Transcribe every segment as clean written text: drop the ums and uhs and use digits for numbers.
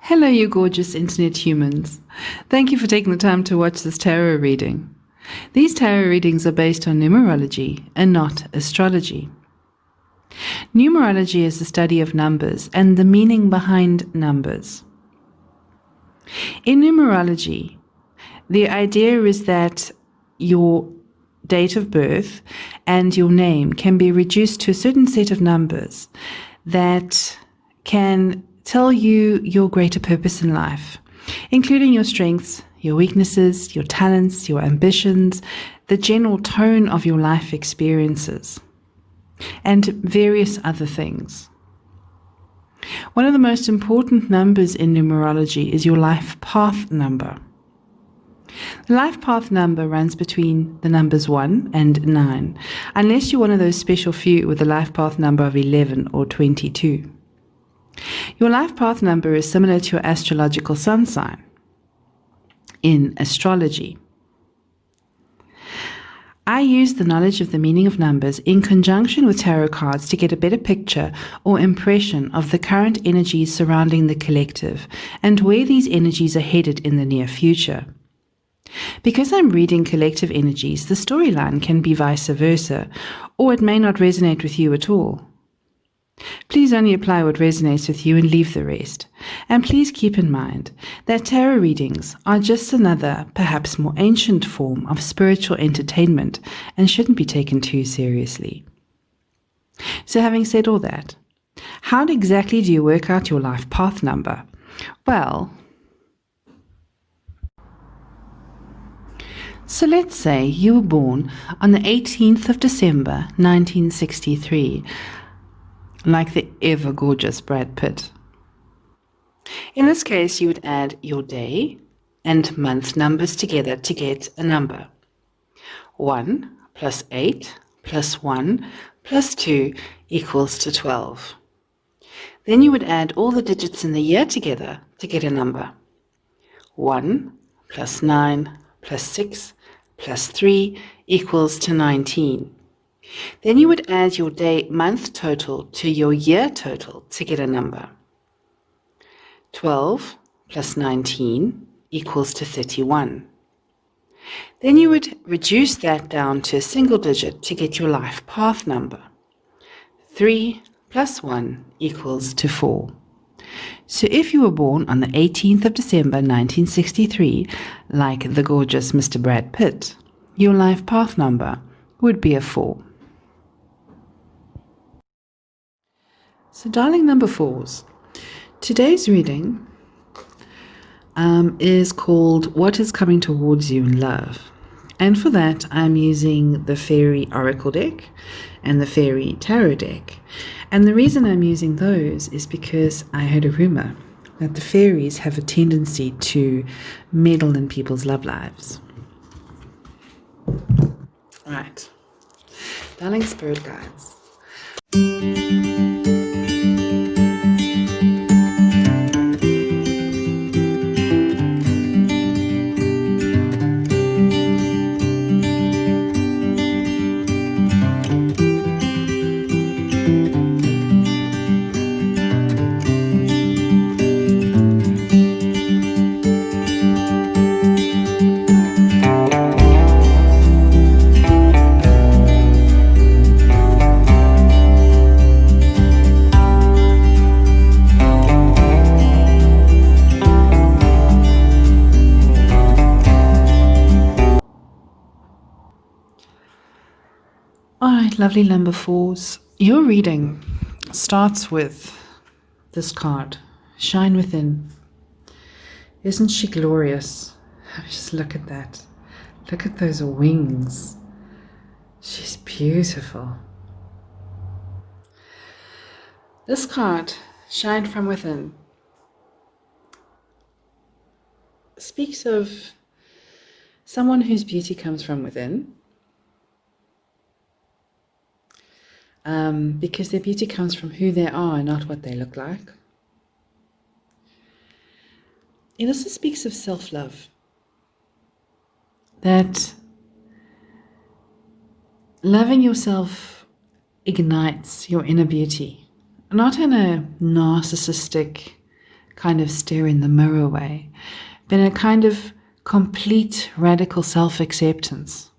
Hello, you gorgeous internet humans. Thank you for taking the time to watch this tarot reading. These tarot readings are based on numerology and not astrology. Numerology is the study of numbers and the meaning behind numbers. In numerology, the idea is that your date of birth and your name can be reduced to a certain set of numbers that can tell you your greater purpose in life, including your strengths, your weaknesses, your talents, your ambitions, the general tone of your life experiences, and various other things. One of the most important numbers in numerology is your life path number. The life path number runs between the numbers 1 and 9, unless you're one of those special few with a life path number of 11 or 22. Your life path number is similar to your astrological sun sign in astrology. I use the knowledge of the meaning of numbers in conjunction with tarot cards to get a better picture or impression of the current energies surrounding the collective and where these energies are headed in the near future. Because I'm reading collective energies, the storyline can be vice versa, or it may not resonate with you at all. Please only apply what resonates with you and leave the rest. And please keep in mind that tarot readings are just another, perhaps more ancient form of spiritual entertainment and shouldn't be taken too seriously. So having said all that, how exactly do you work out your life path number? Well, so let's say you were born on the 18th of December, 1963, like the ever-gorgeous Brad Pitt. In this case, you would add your day and month numbers together to get a number. 1 plus 8 plus 1 plus 2 equals to 12. Then you would add all the digits in the year together to get a number. 1 plus 9 plus 6 plus 3 equals to 19. Then you would add your day-month total to your year total to get a number. 12 plus 19 equals to 31. Then you would reduce that down to a single digit to get your life path number. 3 plus 1 equals to 4. So if you were born on the 18th of December 1963, like the gorgeous Mr. Brad Pitt, your life path number would be a 4. So darling number 4s, today's reading is called What is Coming Towards You in Love. And for that, I'm using the Fairy Oracle deck and the Fairy Tarot deck. And the reason I'm using those is because I heard a rumor that the fairies have a tendency to meddle in people's love lives. All right, darling spirit guides. Alright, lovely number 4s. Your reading starts with this card, Shine Within. Isn't she glorious? Just look at that. Look at those wings. She's beautiful. This card, Shine From Within, speaks of someone whose beauty comes from within. Because their beauty comes from who they are, not what they look like. It also speaks of self-love. That loving yourself ignites your inner beauty. Not in a narcissistic kind of stare in the mirror way, but in a kind of complete radical self-acceptance.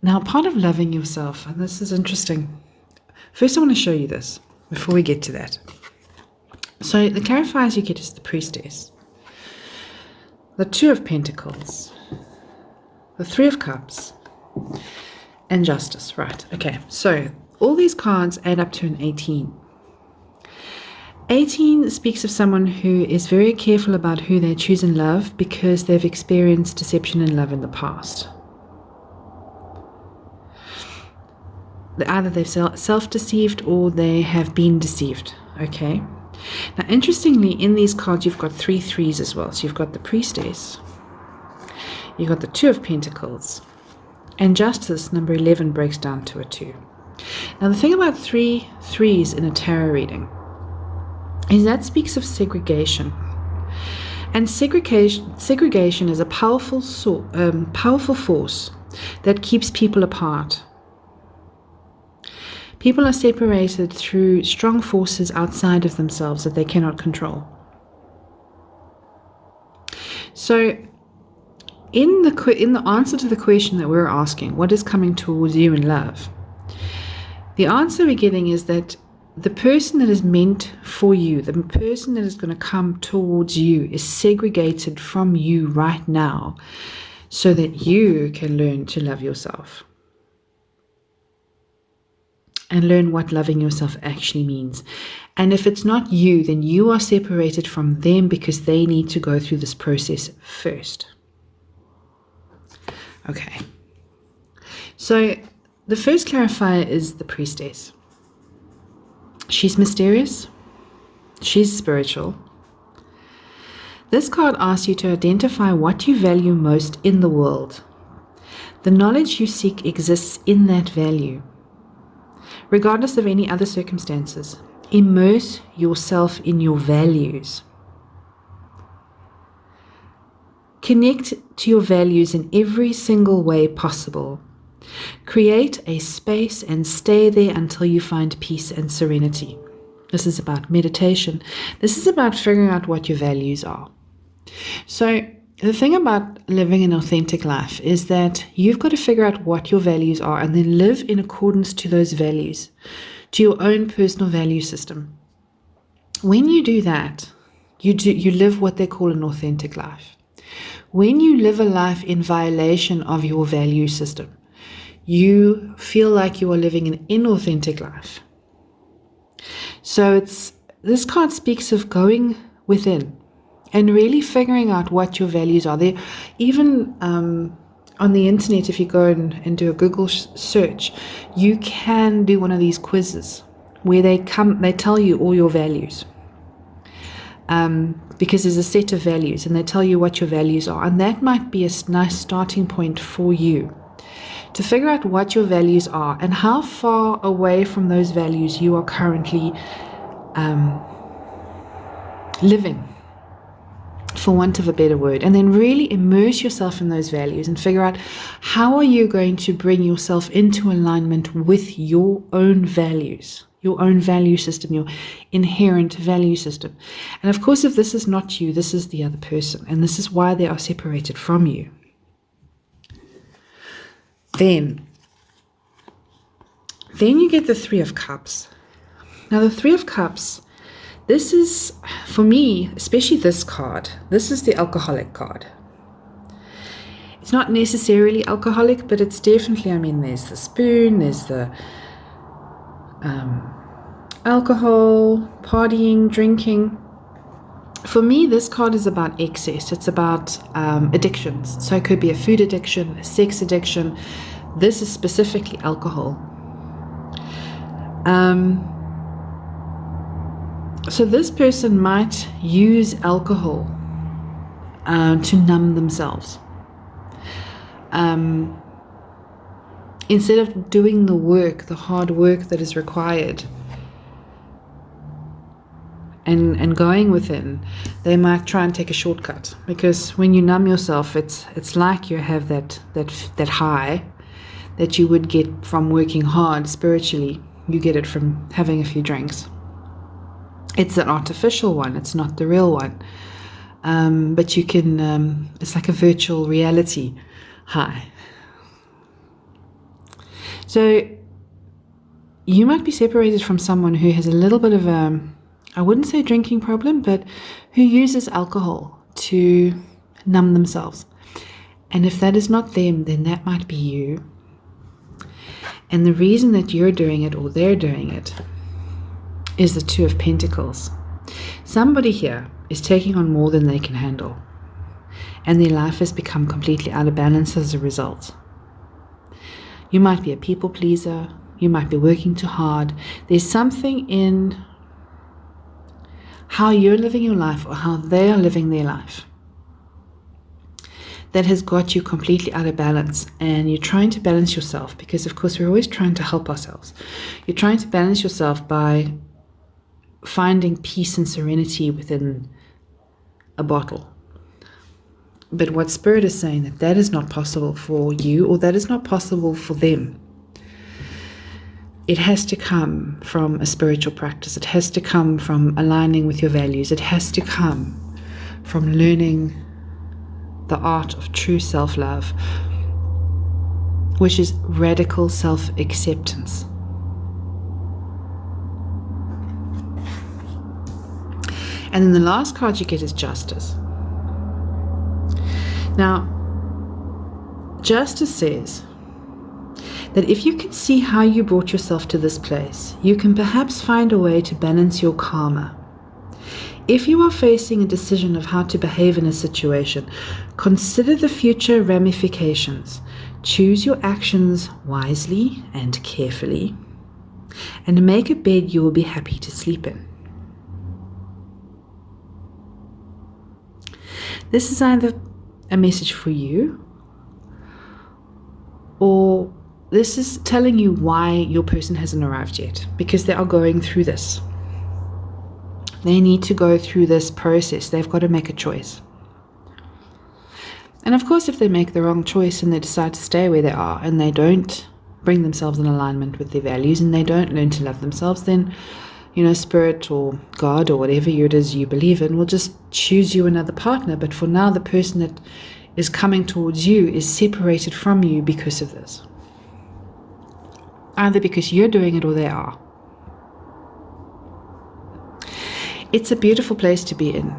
Now, part of loving yourself, and this is interesting. First, I want to show you this before we get to that. So the clarifiers you get is the Priestess, the Two of Pentacles, the Three of Cups, and Justice. Right, okay. So all these cards add up to an 18. 18 speaks of someone who is very careful about who they choose in love because they've experienced deception in love in the past. Either they've self-deceived or they have been deceived, okay? Now, interestingly, in these cards, you've got 3 threes as well. So you've got the Priestess, you've got the Two of Pentacles, and Justice, number 11, breaks down to a 2. Now, the thing about 3 threes in a tarot reading is that speaks of segregation. And segregation is a powerful force that keeps people apart. People are separated through strong forces outside of themselves that they cannot control. So, in the answer to the question that we're asking, what is coming towards you in love? The answer we're getting is that the person that is meant for you, the person that is going to come towards you, is segregated from you right now so that you can learn to love yourself and learn what loving yourself actually means. And if it's not you, then you are separated from them because they need to go through this process first. Okay. So the first clarifier is the Priestess. She's mysterious. She's spiritual. This card asks you to identify what you value most in the world. The knowledge you seek exists in that value. Regardless of any other circumstances, immerse yourself in your values. Connect to your values in every single way possible. Create a space and stay there until you find peace and serenity. This is about meditation. This is about figuring out what your values are. So the thing about living an authentic life is that you've got to figure out what your values are and then live in accordance to those values, to your own personal value system. When you do that, you live what they call an authentic life. When you live a life in violation of your value system, you feel like you are living an inauthentic life. So this card speaks of going within and really figuring out what your values are. There, even on the internet, if you go and do a Google search, you can do one of these quizzes where they tell you all your values. Because there's a set of values and they tell you what your values are. And that might be a nice starting point for you to figure out what your values are and how far away from those values you are currently living, for want of a better word, and then really immerse yourself in those values and figure out how are you going to bring yourself into alignment with your own values, your own value system, your inherent value system. And of course, if this is not you, this is the other person, and this is why they are separated from you. Then you get the Three of Cups. Now the Three of Cups, this is, for me, especially this card, this is the alcoholic card. It's not necessarily alcoholic, but it's definitely, there's the spoon, there's the alcohol, partying, drinking. For me, this card is about excess. It's about addictions. So it could be a food addiction, a sex addiction. This is specifically alcohol. So this person might use alcohol to numb themselves. Instead of doing the work, the hard work that is required, and going within, they might try and take a shortcut. Because when you numb yourself, it's like you have that high that you would get from working hard spiritually. You get it from having a few drinks. It's an artificial one. It's not the real one. But you can, it's like a virtual reality high. So you might be separated from someone who has a little bit of a, I wouldn't say drinking problem, but who uses alcohol to numb themselves. And if that is not them, then that might be you. And the reason that you're doing it or they're doing it is the Two of Pentacles. Somebody here is taking on more than they can handle, and their life has become completely out of balance as a result. You might be a people pleaser. You might be working too hard. There's something in how you're living your life or how they are living their life that has got you completely out of balance, and you're trying to balance yourself because, of course, we're always trying to help ourselves. You're trying to balance yourself by finding peace and serenity within a bottle. But what Spirit is saying, that that is not possible for you, or that is not possible for them. It has to come from a spiritual practice. It has to come from aligning with your values. It has to come from learning the art of true self-love, which is radical self-acceptance. And then the last card you get is Justice. Now, Justice says that if you can see how you brought yourself to this place, you can perhaps find a way to balance your karma. If you are facing a decision of how to behave in a situation, consider the future ramifications. Choose your actions wisely and carefully, and make a bed you will be happy to sleep in. This is either a message for you, or this is telling you why your person hasn't arrived yet, because they are going through this. They need to go through this process. They've got to make a choice. And of course, if they make the wrong choice and they decide to stay where they are and they don't bring themselves in alignment with their values and they don't learn to love themselves, then, Spirit or God or whatever it is you believe in will just choose you another partner. But for now, the person that is coming towards you is separated from you because of this. Either because you're doing it or they are. It's a beautiful place to be in,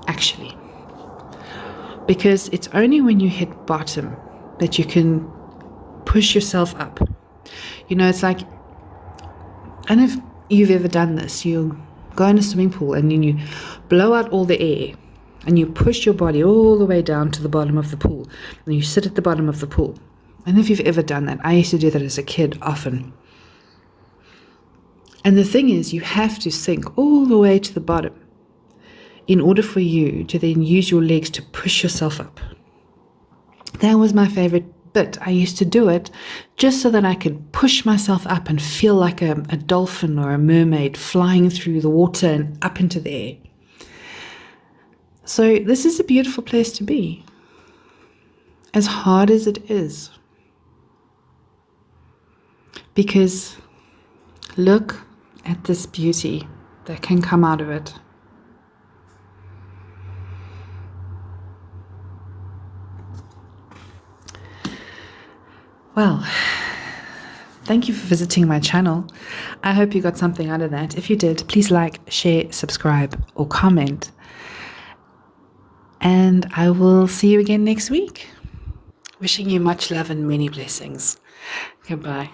actually, because it's only when you hit bottom that you can push yourself up. It's like, I don't know if you've ever done this. You go in a swimming pool and then you blow out all the air and you push your body all the way down to the bottom of the pool, and you sit at the bottom of the pool. I don't know if you've ever done that. I used to do that as a kid often. And the thing is, you have to sink all the way to the bottom in order for you to then use your legs to push yourself up. That was my favorite bit. I used to do it just so that I could push myself up and feel like a dolphin or a mermaid flying through the water and up into the air. So this is a beautiful place to be, as hard as it is. Because look at this beauty that can come out of it. Well, thank you for visiting my channel. I hope you got something out of that. If you did, please like, share, subscribe, or comment. And I will see you again next week. Wishing you much love and many blessings. Goodbye.